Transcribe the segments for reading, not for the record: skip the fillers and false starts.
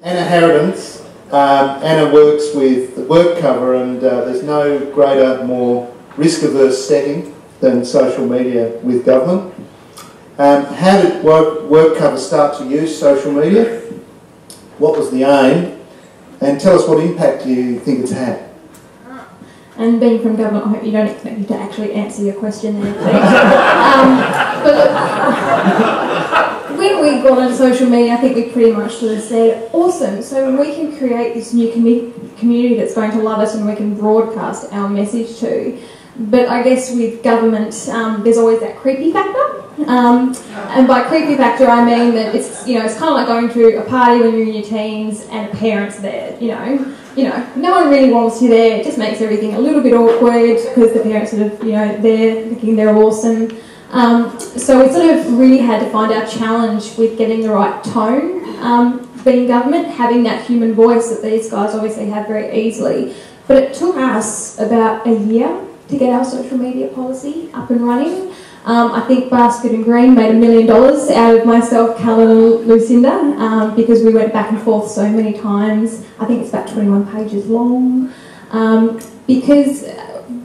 Anna Harradence. Anna works with the work cover, and there's no greater, more risk-averse setting than social media with government. How did work cover start to use social media? What was the aim? And tell us what impact you think it's had. And being from government, I hope you don't expect me to actually answer your question there, please. But look, when we got onto social media, I think we pretty much sort of said, awesome, so we can create this new community that's going to love us and we can broadcast our message to. But I guess with government, there's always that creepy factor. And by creepy factor, I mean that it's it's kind of like going to a party when you're in your teens and a parent's there. No one really wants you there. It just makes everything a little bit awkward because the parents sort of they're thinking they're awesome. So we sort of really had to find our challenge with getting the right tone. Being government, having that human voice that these guys obviously have very easily. But it took us about a year to get our social media policy up and running. I think Basket and Green made $1 million out of myself, Callan and Lucinda, because we went back and forth so many times. I think it's about 21 pages long. Because,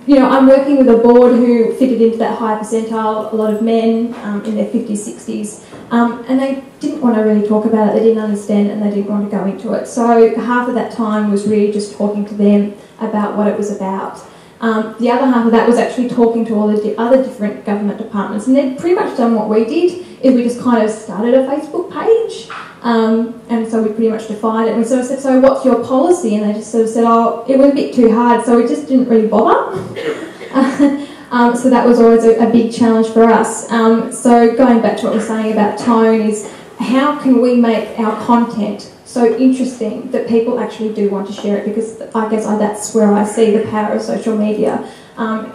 I'm working with a board who fitted into that high percentile, a lot of men in their 50s, 60s, and they didn't want to really talk about it, they didn't understand it, and they didn't want to go into it. So half of that time was really just talking to them about what it was about. The other half of that was actually talking to all the other different government departments, and they'd pretty much done what we did, is we just kind of started a Facebook page, and so we pretty much defined it, and we sort of said, so what's your policy? And they just sort of said, oh, it was a bit too hard, so we just didn't really bother. So that was always a big challenge for us. So going back to what we're saying about tone is, how can we make our content so interesting that people actually do want to share it? Because I guess that's where I see the power of social media,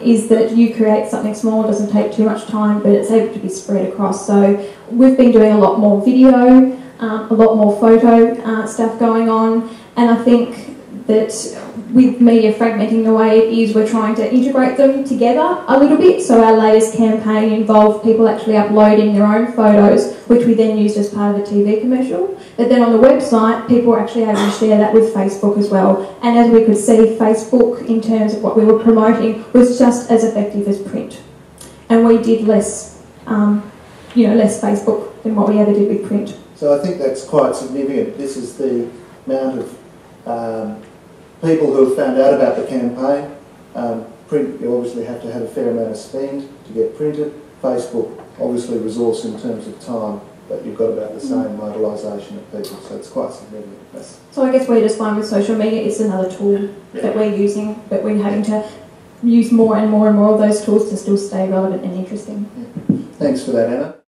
is that you create something small, it doesn't take too much time, but it's able to be spread across. So we've been doing a lot more video, a lot more photo stuff going on, and I think that with media fragmenting the way it is, we're trying to integrate them together a little bit. So our latest campaign involved people actually uploading their own photos, which we then used as part of a TV commercial. But then on the website, people were actually able to share that with Facebook as well. And as we could see, Facebook, in terms of what we were promoting, was just as effective as print. And we did less, less Facebook than what we ever did with print. So I think that's quite significant. This is the amount of people who have found out about the campaign. Print, you obviously have to have a fair amount of spend to get printed. Facebook, obviously resource in terms of time, but you've got about the same mobilisation of people, so it's quite significant. So I guess we're just fine with social media. It's another tool that we're using, but we're having to use more and more and more of those tools to still stay relevant and interesting. Yeah. Thanks for that, Anna.